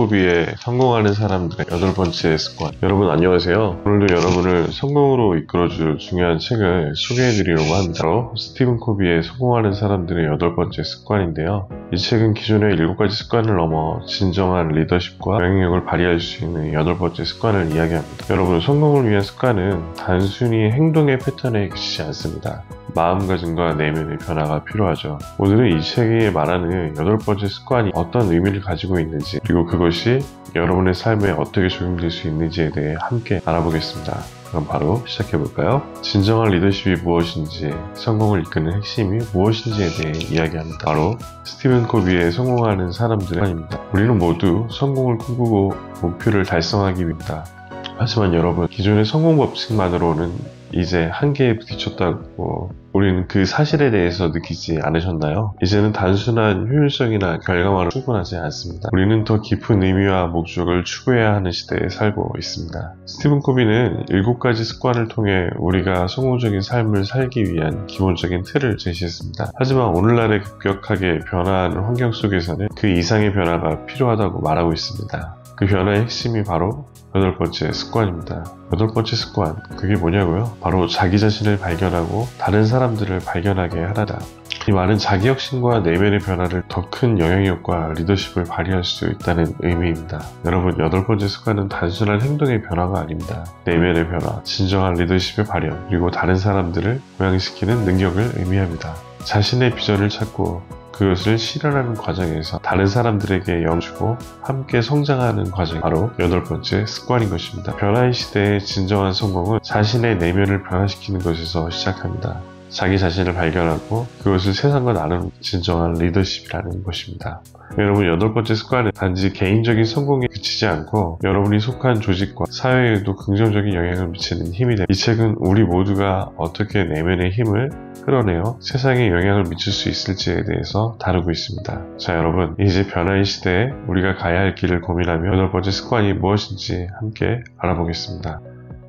코비의 성공하는 사람들의 8번째 습관. 여러분 안녕하세요. 오늘도 여러분을 성공으로 이끌어줄 중요한 책을 소개해드리려고 합니다. 바로 스티븐 코비의 성공하는 사람들의 8번째 습관인데요. 이 책은 기존의 7가지 습관을 넘어 진정한 리더십과 영향력을 발휘할 수 있는 8번째 습관을 이야기합니다. 여러분, 성공을 위한 습관은 단순히 행동의 패턴에 그치지 않습니다. 마음가짐과 내면의 변화가 필요하죠. 오늘은 이 책이 말하는 8번째 습관이 어떤 의미를 가지고 있는지, 그리고 그것이 여러분의 삶에 어떻게 적용될 수 있는지에 대해 함께 알아보겠습니다. 그럼 바로 시작해볼까요? 진정한 리더십이 무엇인지, 성공을 이끄는 핵심이 무엇인지에 대해 이야기합니다. 바로 스티븐 코비의 성공하는 사람들의 습관입니다. 우리는 모두 성공을 꿈꾸고 목표를 달성하기 위해입니다. 하지만 여러분, 기존의 성공 법칙만으로는 이제 한계에 부딪혔다고 우리는 그 사실에 대해서 느끼지 않으셨나요? 이제는 단순한 효율성이나 결과만으로 충분하지 않습니다. 우리는 더 깊은 의미와 목적을 추구해야 하는 시대에 살고 있습니다. 스티븐 코비는 7가지 습관을 통해 우리가 성공적인 삶을 살기 위한 기본적인 틀을 제시했습니다. 하지만 오늘날의 급격하게 변화하는 환경 속에서는 그 이상의 변화가 필요하다고 말하고 있습니다. 그 변화의 핵심이 바로 8번째 습관입니다. 8번째 습관, 그게 뭐냐고요? 바로 자기 자신을 발견하고 다른 사람들을 발견하게 하라다. 이 말은 자기혁신과 내면의 변화를 더 큰 영향력과 리더십을 발휘할 수 있다는 의미입니다. 여러분, 8번째 습관은 단순한 행동의 변화가 아닙니다. 내면의 변화, 진정한 리더십의 발현, 그리고 다른 사람들을 모양시키는 능력을 의미합니다. 자신의 비전을 찾고 그것을 실현하는 과정에서 다른 사람들에게 영향을 주고 함께 성장하는 과정이 바로 8번째 습관인 것입니다. 변화의 시대의 진정한 성공은 자신의 내면을 변화시키는 것에서 시작합니다. 자기 자신을 발견하고 그것을 세상과 나누는 진정한 리더십이라는 것입니다. 여러분, 8번째 습관은 단지 개인적인 성공에 그치지 않고 여러분이 속한 조직과 사회에도 긍정적인 영향을 미치는 힘이 됩니다. 이 책은 우리 모두가 어떻게 내면의 힘을 끌어내어 세상에 영향을 미칠 수 있을지에 대해서 다루고 있습니다. 자, 여러분, 이제 변화의 시대에 우리가 가야 할 길을 고민하며 8번째 습관이 무엇인지 함께 알아보겠습니다.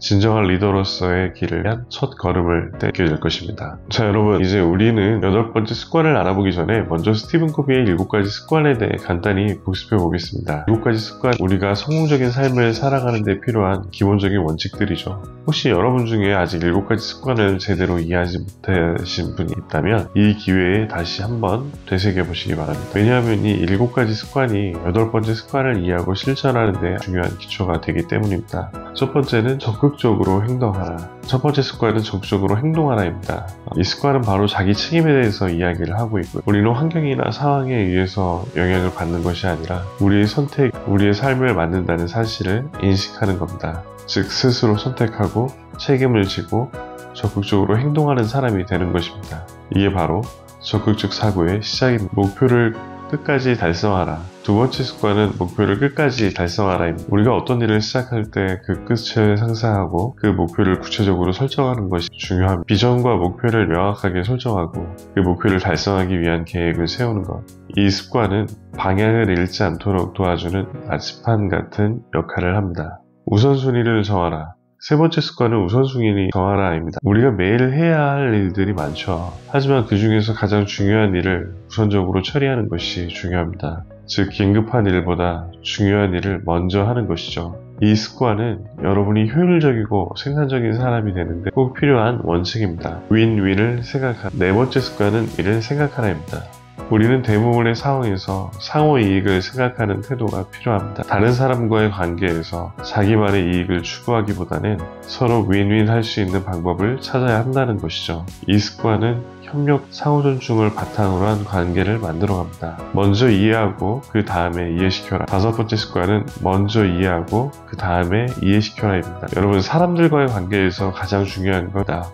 진정한 리더로서의 길을 위한 첫 걸음을 떼게 될 것입니다. 자, 여러분, 이제 우리는 8번째 습관을 알아보기 전에 먼저 스티븐 코비의 7가지 습관에 대해 간단히 복습해 보겠습니다. 7가지 습관, 우리가 성공적인 삶을 살아가는 데 필요한 기본적인 원칙들이죠. 혹시 여러분 중에 아직 7가지 습관을 제대로 이해하지 못하신 분이 있다면 이 기회에 다시 한번 되새겨 보시기 바랍니다. 왜냐하면 이 7가지 습관이 8번째 습관을 이해하고 실천하는 데 중요한 기초가 되기 때문입니다. 첫 번째는 적극적으로 행동하라. 첫 번째 습관은 적극적으로 행동하라입니다. 이 습관은 바로 자기 책임에 대해서 이야기를 하고 있고요. 우리는 환경이나 상황에 의해서 영향을 받는 것이 아니라 우리의 선택, 우리의 삶을 만든다는 사실을 인식하는 겁니다. 즉, 스스로 선택하고 책임을 지고 적극적으로 행동하는 사람이 되는 것입니다. 이게 바로 적극적 사고의 시작입니다. 목표를 끝까지 달성하라. 두 번째 습관은 목표를 끝까지 달성하라입니다. 우리가 어떤 일을 시작할 때 그 끝을 상상하고 그 목표를 구체적으로 설정하는 것이 중요합니다. 비전과 목표를 명확하게 설정하고 그 목표를 달성하기 위한 계획을 세우는 것. 이 습관은 방향을 잃지 않도록 도와주는 나침반 같은 역할을 합니다. 우선순위를 정하라. 세 번째 습관은 우선순위 정하라입니다. 우리가 매일 해야 할 일들이 많죠. 하지만 그 중에서 가장 중요한 일을 우선적으로 처리하는 것이 중요합니다. 즉, 긴급한 일보다 중요한 일을 먼저 하는 것이죠. 이 습관은 여러분이 효율적이고 생산적인 사람이 되는데 꼭 필요한 원칙입니다. 윈윈을 생각하라. 네 번째 습관은 이를 생각하라입니다. 우리는 대부분의 상황에서 상호 이익을 생각하는 태도가 필요합니다. 다른 사람과의 관계에서 자기만의 이익을 추구하기보다는 서로 윈윈 할 수 있는 방법을 찾아야 한다는 것이죠. 이 습관은 협력, 상호 존중을 바탕으로 한 관계를 만들어갑니다. 먼저 이해하고 그 다음에 이해시켜라. 다섯 번째 습관은 먼저 이해하고 그 다음에 이해시켜라입니다. 여러분, 사람들과의 관계에서 가장 중요한 거다.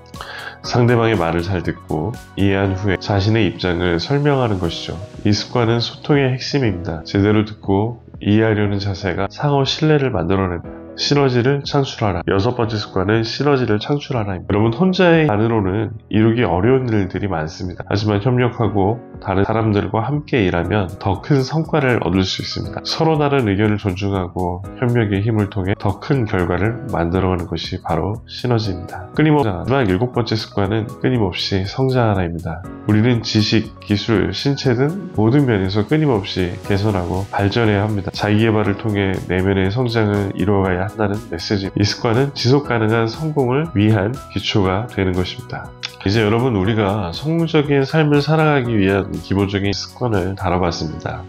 상대방의 말을 잘 듣고 이해한 후에 자신의 입장을 설명하는 것이죠. 이 습관은 소통의 핵심입니다. 제대로 듣고 이해하려는 자세가 상호 신뢰를 만들어냅니다. 시너지를 창출하라. 6번째 습관은 시너지를 창출하라입니다. 여러분, 혼자의 안으로는 이루기 어려운 일들이 많습니다. 하지만 협력하고 다른 사람들과 함께 일하면 더 큰 성과를 얻을 수 있습니다. 서로 다른 의견을 존중하고 협력의 힘을 통해 더 큰 결과를 만들어가는 것이 바로 시너지입니다. 마지막 7번째 습관은 끊임없이 성장하라입니다. 우리는 지식, 기술, 신체 등 모든 면에서 끊임없이 개선하고 발전해야 합니다. 자기개발을 통해 내면의 성장을 이루어가야 한다는 메시지. 이 습관은 지속 가능한 성공을 위한 기초가 되는 것입니다. 이제 여러분, 우리가 성공적인 삶을 살아가기 위한 기본적인 습관을 다뤄봤습니다.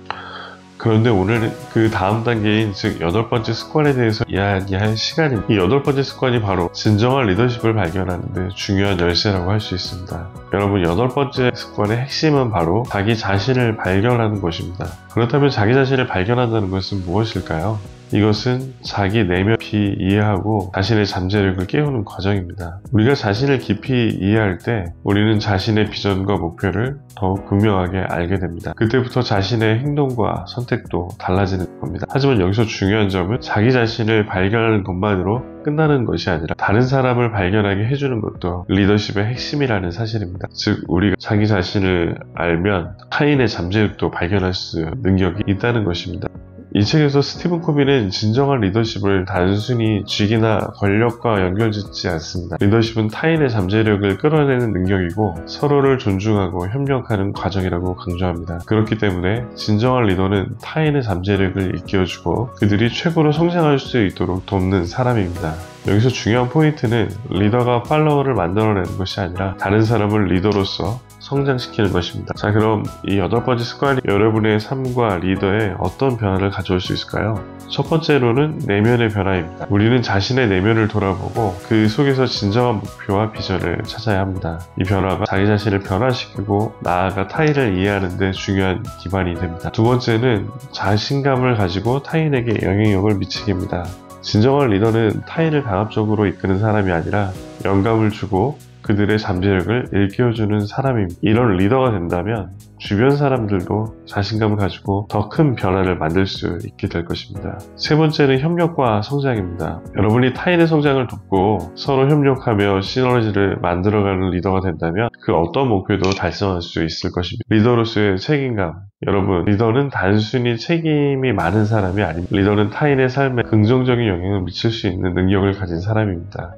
그런데 오늘 그 다음 단계인 즉 8번째 습관에 대해서 이야기할 시간입니다. 이 8번째 습관이 바로 진정한 리더십을 발견하는 데 중요한 열쇠라고 할 수 있습니다. 여러분, 8번째 습관의 핵심은 바로 자기 자신을 발견하는 것입니다. 그렇다면 자기 자신을 발견한다는 것은 무엇일까요? 이것은 자기 내면 깊이 이해하고 자신의 잠재력을 깨우는 과정입니다. 우리가 자신을 깊이 이해할 때 우리는 자신의 비전과 목표를 더욱 분명하게 알게 됩니다. 그때부터 자신의 행동과 선택도 달라지는 겁니다. 하지만 여기서 중요한 점은 자기 자신을 발견하는 것만으로 끝나는 것이 아니라 다른 사람을 발견하게 해주는 것도 리더십의 핵심이라는 사실입니다. 즉, 우리가 자기 자신을 알면 타인의 잠재력도 발견할 수 있는 능력이 있다는 것입니다. 이 책에서 스티븐 코비는 진정한 리더십을 단순히 직이나 권력과 연결짓지 않습니다. 리더십은 타인의 잠재력을 끌어내는 능력이고 서로를 존중하고 협력하는 과정이라고 강조합니다. 그렇기 때문에 진정한 리더는 타인의 잠재력을 일깨워주고 그들이 최고로 성장할 수 있도록 돕는 사람입니다. 여기서 중요한 포인트는 리더가 팔로워를 만들어내는 것이 아니라 다른 사람을 리더로서 성장시키는 것입니다. 자, 그럼 이 8번째 습관이 여러분의 삶과 리더에 어떤 변화를 가져올 수 있을까요? 첫 번째로는 내면의 변화입니다. 우리는 자신의 내면을 돌아보고 그 속에서 진정한 목표와 비전을 찾아야 합니다. 이 변화가 자기 자신을 변화시키고 나아가 타인을 이해하는 데 중요한 기반이 됩니다. 두 번째는 자신감을 가지고 타인에게 영향력을 미치게 합니다. 진정한 리더는 타인을 강압적으로 이끄는 사람이 아니라 영감을 주고 그들의 잠재력을 일깨워주는 사람입니다. 이런 리더가 된다면 주변 사람들도 자신감을 가지고 더 큰 변화를 만들 수 있게 될 것입니다. 세 번째는 협력과 성장입니다. 여러분이 타인의 성장을 돕고 서로 협력하며 시너지를 만들어가는 리더가 된다면 그 어떤 목표도 달성할 수 있을 것입니다. 리더로서의 책임감. 여러분, 리더는 단순히 책임이 많은 사람이 아닙니다. 리더는 타인의 삶에 긍정적인 영향을 미칠 수 있는 능력을 가진 사람입니다.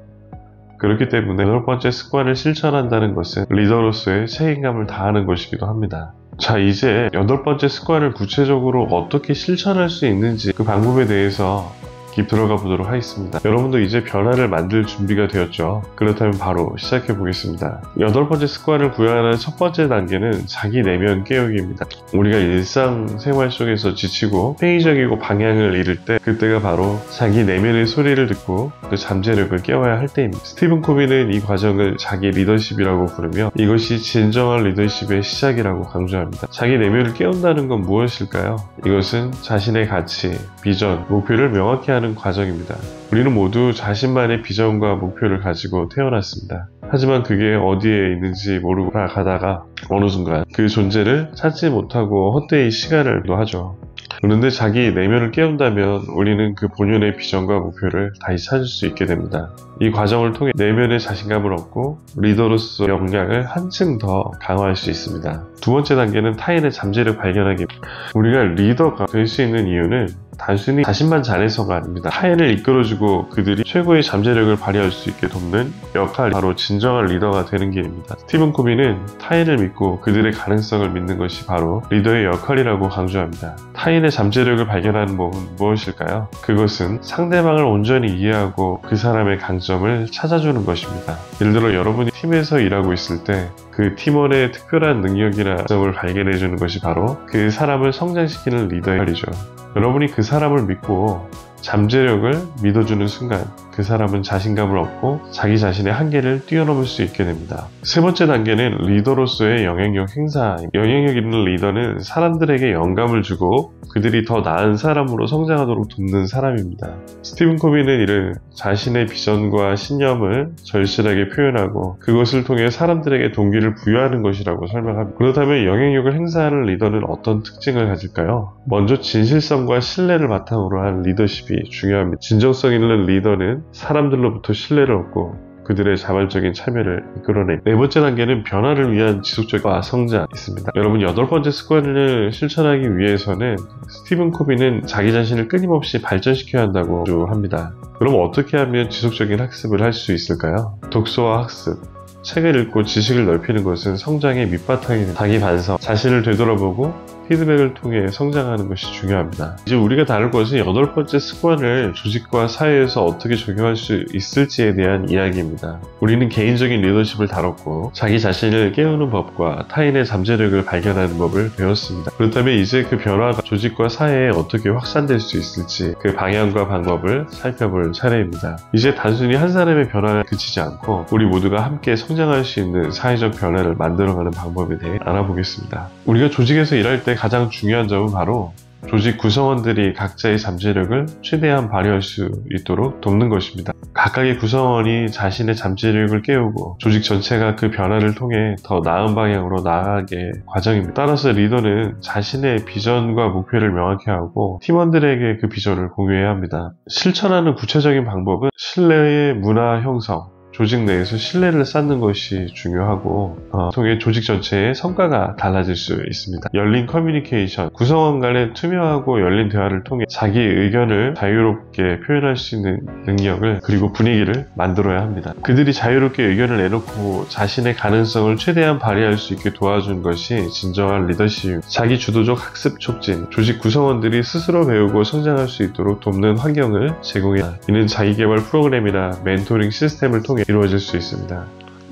그렇기 때문에 8번째 습관을 실천한다는 것은 리더로서의 책임감을 다하는 것이기도 합니다. 자, 이제 8번째 습관을 구체적으로 어떻게 실천할 수 있는지 그 방법에 대해서 깊이 들어가 보도록 하겠습니다. 여러분도 이제 변화를 만들 준비가 되었죠? 그렇다면 바로 시작해 보겠습니다. 8번째 습관을 구현하는 첫 번째 단계는 자기 내면 깨우기입니다. 우리가 일상생활 속에서 지치고 회의적이고 방향을 잃을 때 그때가 바로 자기 내면의 소리를 듣고 그 잠재력을 깨워야 할 때입니다. 스티븐 코비는 이 과정을 자기 리더십이라고 부르며 이것이 진정한 리더십의 시작이라고 강조합니다. 자기 내면을 깨운다는 건 무엇일까요? 이것은 자신의 가치, 비전, 목표를 명확히 하는 과정입니다. 우리는 모두 자신만의 비전과 목표를 가지고 태어났습니다. 하지만 그게 어디에 있는지 모르고 가다가 어느 순간 그 존재를 찾지 못하고 헛되이 시간을 하죠. 그런데 자기 내면을 깨운다면 우리는 그 본연의 비전과 목표를 다시 찾을 수 있게 됩니다. 이 과정을 통해 내면의 자신감을 얻고 리더로서 역량을 한층 더 강화할 수 있습니다. 두 번째 단계는 타인의 잠재력 발견하기. 우리가 리더가 될 수 있는 이유는 단순히 자신만 잘해서가 아닙니다. 타인을 이끌어주고 그들이 최고의 잠재력을 발휘할 수 있게 돕는 역할이 바로 진정한 리더가 되는 길입니다. 스티븐 코비는 타인을 믿고 그들의 가능성을 믿는 것이 바로 리더의 역할이라고 강조합니다. 타인의 잠재력을 발견하는 법은 무엇일까요? 그것은 상대방을 온전히 이해하고 그 사람의 강점을 찾아주는 것입니다. 예를 들어 여러분이 팀에서 일하고 있을 때 그 팀원의 특별한 능력이나 점을 발견해주는 것이 바로 그 사람을 성장시키는 리더의 역할이죠. 여러분이 그 사람을 믿고 잠재력을 믿어주는 순간 그 사람은 자신감을 얻고 자기 자신의 한계를 뛰어넘을 수 있게 됩니다. 세 번째 단계는 리더로서의 영향력 행사. 영향력 있는 리더는 사람들에게 영감을 주고 그들이 더 나은 사람으로 성장하도록 돕는 사람입니다. 스티븐 코비는 이를 자신의 비전과 신념을 절실하게 표현하고 그것을 통해 사람들에게 동기를 부여하는 것이라고 설명합니다. 그렇다면 영향력을 행사하는 리더는 어떤 특징을 가질까요? 먼저 진실성과 신뢰를 바탕으로 한 리더십이 리더십이 중요합니다. 진정성 있는 리더는 사람들로부터 신뢰를 얻고 그들의 자발적인 참여를 이끌어내. 네 번째 단계는 변화를 위한 지속적인 성장이 있습니다. 여러분, 8번째 습관을 실천하기 위해서는 스티븐 코비는 자기 자신을 끊임없이 발전시켜야 한다고 합니다. 그럼 어떻게 하면 지속적인 학습을 할 수 있을까요? 독서와 학습, 책을 읽고 지식을 넓히는 것은 성장의 밑바탕입니다. 자기 반성, 자신을 되돌아보고 피드백을 통해 성장하는 것이 중요합니다. 이제 우리가 다룰 것은 8번째 습관을 조직과 사회에서 어떻게 적용할 수 있을지에 대한 이야기입니다. 우리는 개인적인 리더십을 다뤘고 자기 자신을 깨우는 법과 타인의 잠재력을 발견하는 법을 배웠습니다. 그렇다면 이제 그 변화가 조직과 사회에 어떻게 확산될 수 있을지 그 방향과 방법을 살펴볼 차례입니다. 이제 단순히 한 사람의 변화에 그치지 않고 우리 모두가 함께 성장할 수 있는 사회적 변화를 만들어가는 방법에 대해 알아보겠습니다. 우리가 조직에서 일할 때 가장 중요한 점은 바로 조직 구성원들이 각자의 잠재력을 최대한 발휘할 수 있도록 돕는 것입니다. 각각의 구성원이 자신의 잠재력을 깨우고 조직 전체가 그 변화를 통해 더 나은 방향으로 나아가게 과정입니다. 따라서 리더는 자신의 비전과 목표를 명확히 하고 팀원들에게 그 비전을 공유해야 합니다. 실천하는 구체적인 방법은 신뢰의 문화 형성, 조직 내에서 신뢰를 쌓는 것이 중요하고 통해 조직 전체의 성과가 달라질 수 있습니다. 열린 커뮤니케이션, 구성원 간의 투명하고 열린 대화를 통해 자기 의견을 자유롭게 표현할 수 있는 능력을 그리고 분위기를 만들어야 합니다. 그들이 자유롭게 의견을 내놓고 자신의 가능성을 최대한 발휘할 수 있게 도와주는 것이 진정한 리더십입니다. 자기 주도적 학습 촉진, 조직 구성원들이 스스로 배우고 성장할 수 있도록 돕는 환경을 제공해야 합니다. 이는 자기개발 프로그램이나 멘토링 시스템을 통해 이루어질 수 있습니다.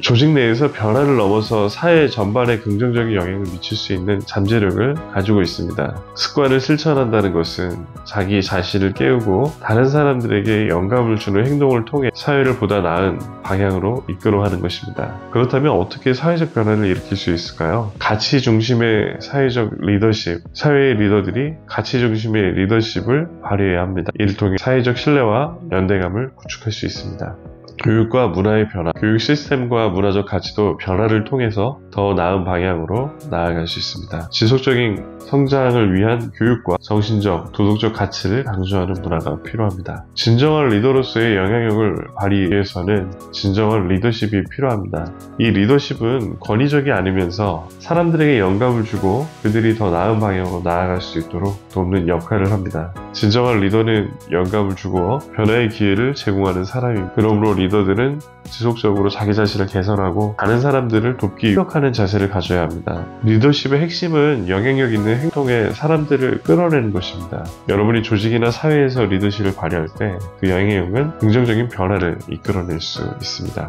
조직 내에서 변화를 넘어서 사회 전반에 긍정적인 영향을 미칠 수 있는 잠재력을 가지고 있습니다. 습관을 실천한다는 것은 자기 자신을 깨우고 다른 사람들에게 영감을 주는 행동을 통해 사회를 보다 나은 방향으로 이끌어가는 것입니다. 그렇다면 어떻게 사회적 변화를 일으킬 수 있을까요? 가치 중심의 사회적 리더십, 사회의 리더들이 가치 중심의 리더십을 발휘해야 합니다. 이를 통해 사회적 신뢰와 연대감을 구축할 수 있습니다. 교육과 문화의 변화, 교육 시스템과 문화적 가치도 변화를 통해서 더 나은 방향으로 나아갈 수 있습니다. 지속적인 성장을 위한 교육과 정신적, 도덕적 가치를 강조하는 문화가 필요합니다. 진정한 리더로서의 영향력을 발휘하기 위해서는 진정한 리더십이 필요합니다. 이 리더십은 권위적이 아니면서 사람들에게 영감을 주고 그들이 더 나은 방향으로 나아갈 수 있도록 돕는 역할을 합니다. 진정한 리더는 영감을 주고 변화의 기회를 제공하는 사람입니다. 그러므로 리더들은 지속적으로 자기 자신을 개선하고 다른 사람들을 돕기 노력하는 자세를 가져야 합니다. 리더십의 핵심은 영향력 있는 행동에 사람들을 끌어내는 것입니다. 여러분이 조직이나 사회에서 리더십을 발휘할 때 그 영향력은 긍정적인 변화를 이끌어낼 수 있습니다.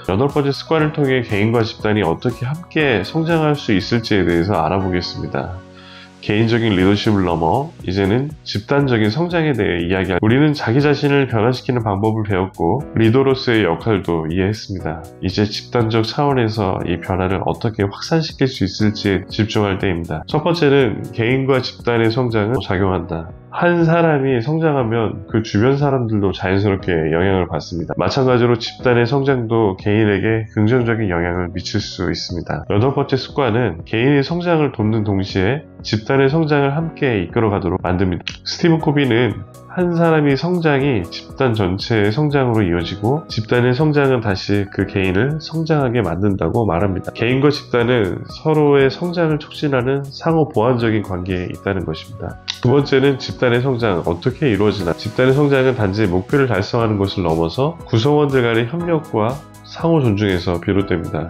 8번째 습관을 통해 개인과 집단이 어떻게 함께 성장할 수 있을지에 대해서 알아보겠습니다. 개인적인 리더십을 넘어 이제는 집단적인 성장에 대해 이야기합니다. 우리는 자기 자신을 변화시키는 방법을 배웠고 리더로서의 역할도 이해했습니다. 이제 집단적 차원에서 이 변화를 어떻게 확산시킬 수 있을지에 집중할 때입니다. 첫 번째는 개인과 집단의 성장은 작용한다. 한 사람이 성장하면 그 주변 사람들도 자연스럽게 영향을 받습니다. 마찬가지로 집단의 성장도 개인에게 긍정적인 영향을 미칠 수 있습니다. 8번째 습관은 개인의 성장을 돕는 동시에 집단의 성장을 함께 이끌어가도록 만듭니다. 스티븐 코비는 한 사람의 성장이 집단 전체의 성장으로 이어지고 집단의 성장은 다시 그 개인을 성장하게 만든다고 말합니다. 개인과 집단은 서로의 성장을 촉진하는 상호 보완적인 관계에 있다는 것입니다. 두 번째는 집단의 성장, 어떻게 이루어지나. 집단의 성장은 단지 목표를 달성하는 것을 넘어서 구성원들 간의 협력과 상호 존중에서 비롯됩니다.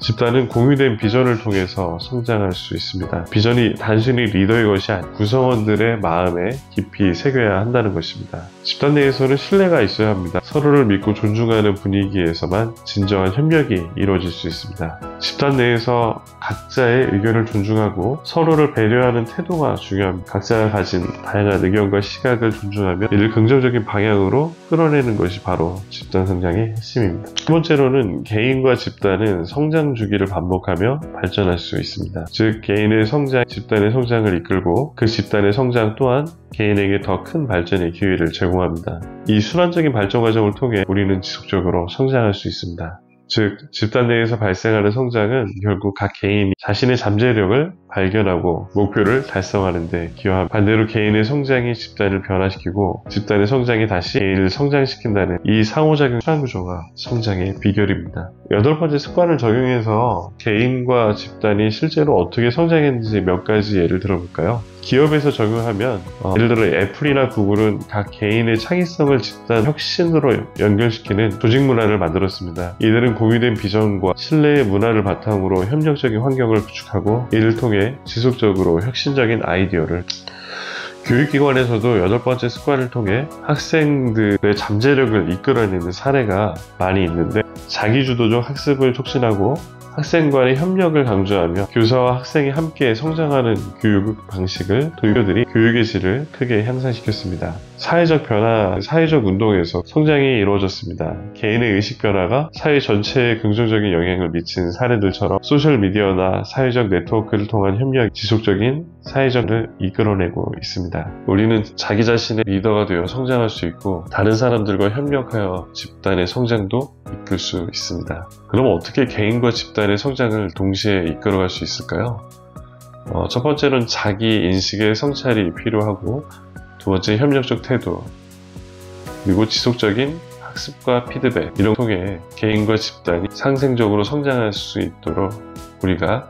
집단은 공유된 비전을 통해서 성장할 수 있습니다. 비전이 단순히 리더의 것이 아닌 구성원들의 마음에 깊이 새겨야 한다는 것입니다. 집단 내에서는 신뢰가 있어야 합니다. 서로를 믿고 존중하는 분위기에서만 진정한 협력이 이루어질 수 있습니다. 집단 내에서 각자의 의견을 존중하고 서로를 배려하는 태도가 중요합니다. 각자가 가진 다양한 의견과 시각을 존중하며 이를 긍정적인 방향으로 끌어내는 것이 바로 집단 성장의 핵심입니다. 두 번째로는 개인과 집단은 성장 주기를 반복하며 발전할 수 있습니다. 즉 개인의 성장, 집단의 성장을 이끌고 그 집단의 성장 또한 개인에게 더 큰 발전의 기회를 제공합니다. 이 순환적인 발전 과정을 통해 우리는 지속적으로 성장할 수 있습니다. 즉 집단 내에서 발생하는 성장은 결국 각 개인이 자신의 잠재력을 발견하고 목표를 달성하는 데 기여합니다. 반대로 개인의 성장이 집단을 변화시키고 집단의 성장이 다시 개인을 성장시킨다는 이 상호작용 구조가 성장의 비결입니다. 8번째 습관을 적용해서 개인과 집단이 실제로 어떻게 성장했는지 몇 가지 예를 들어볼까요? 기업에서 적용하면 예를 들어 애플이나 구글은 각 개인의 창의성을 집단 혁신으로 연결시키는 조직 문화를 만들었습니다. 이들은 공유된 비전과 신뢰의 문화를 바탕으로 협력적인 환경을 구축하고 이를 통해 지속적으로 혁신적인 아이디어를 교육기관에서도 8번째 습관을 통해 학생들의 잠재력을 이끌어내는 사례가 많이 있는데 자기주도적 학습을 촉진하고 학생 간의 협력을 강조하며 교사와 학생이 함께 성장하는 교육 방식을 도입들이 교육의 질을 크게 향상시켰습니다. 사회적 변화, 사회적 운동에서 성장이 이루어졌습니다. 개인의 의식 변화가 사회 전체에 긍정적인 영향을 미친 사례들처럼 소셜미디어나 사회적 네트워크를 통한 협력이 지속적인 사회적을 이끌어내고 있습니다. 우리는 자기 자신의 리더가 되어 성장할 수 있고 다른 사람들과 협력하여 집단의 성장도 이끌 수 있습니다. 그럼 어떻게 개인과 집단의 성장을 동시에 이끌어갈 수 있을까요? 첫 번째는 자기 인식의 성찰이 필요하고 두 번째 협력적 태도 그리고 지속적인 학습과 피드백 이런 통해 개인과 집단이 상생적으로 성장할 수 있도록 우리가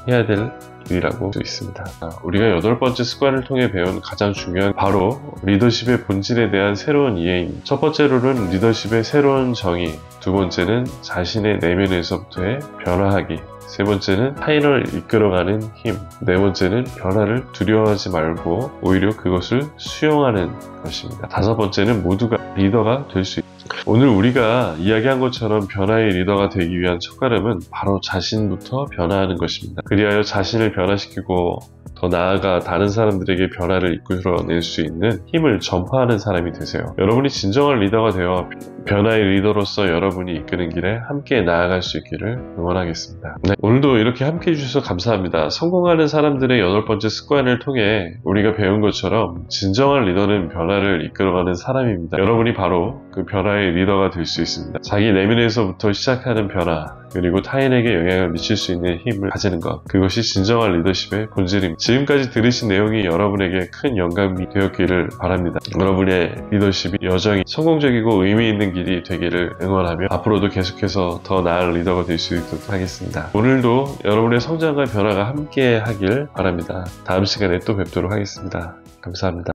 해야 될 일이라고 할 수 있습니다. 우리가 8번째 습관을 통해 배운 가장 중요한 바로 리더십의 본질에 대한 새로운 이해입니다. 첫 번째로는 리더십의 새로운 정의, 두 번째는 자신의 내면에서부터의 변화하기, 세 번째는 타인을 이끌어가는 힘, 네 번째는 변화를 두려워하지 말고 오히려 그것을 수용하는 것입니다. 다섯 번째는 모두가 리더가 될 수 있습니다. 오늘 우리가 이야기한 것처럼 변화의 리더가 되기 위한 첫걸음은 바로 자신부터 변화하는 것입니다. 그리하여 자신을 변화시키고 더 나아가 다른 사람들에게 변화를 이끌어낼 수 있는 힘을 전파하는 사람이 되세요. 여러분이 진정한 리더가 되어 변화의 리더로서 여러분이 이끄는 길에 함께 나아갈 수 있기를 응원하겠습니다. 네, 오늘도 이렇게 함께 해주셔서 감사합니다. 성공하는 사람들의 8번째 습관을 통해 우리가 배운 것처럼 진정한 리더는 변화를 이끌어가는 사람입니다. 여러분이 바로 그 변화의 리더가 될 수 있습니다. 자기 내면에서부터 시작하는 변화, 그리고 타인에게 영향을 미칠 수 있는 힘을 가지는 것, 그것이 진정한 리더십의 본질입니다. 지금까지 들으신 내용이 여러분에게 큰 영감이 되었기를 바랍니다. 여러분의 리더십이 여정이 성공적이고 의미 있는 길이 되기를 응원하며 앞으로도 계속해서 더 나은 리더가 될 수 있도록 하겠습니다. 오늘도 여러분의 성장과 변화가 함께 하길 바랍니다. 다음 시간에 또 뵙도록 하겠습니다. 감사합니다.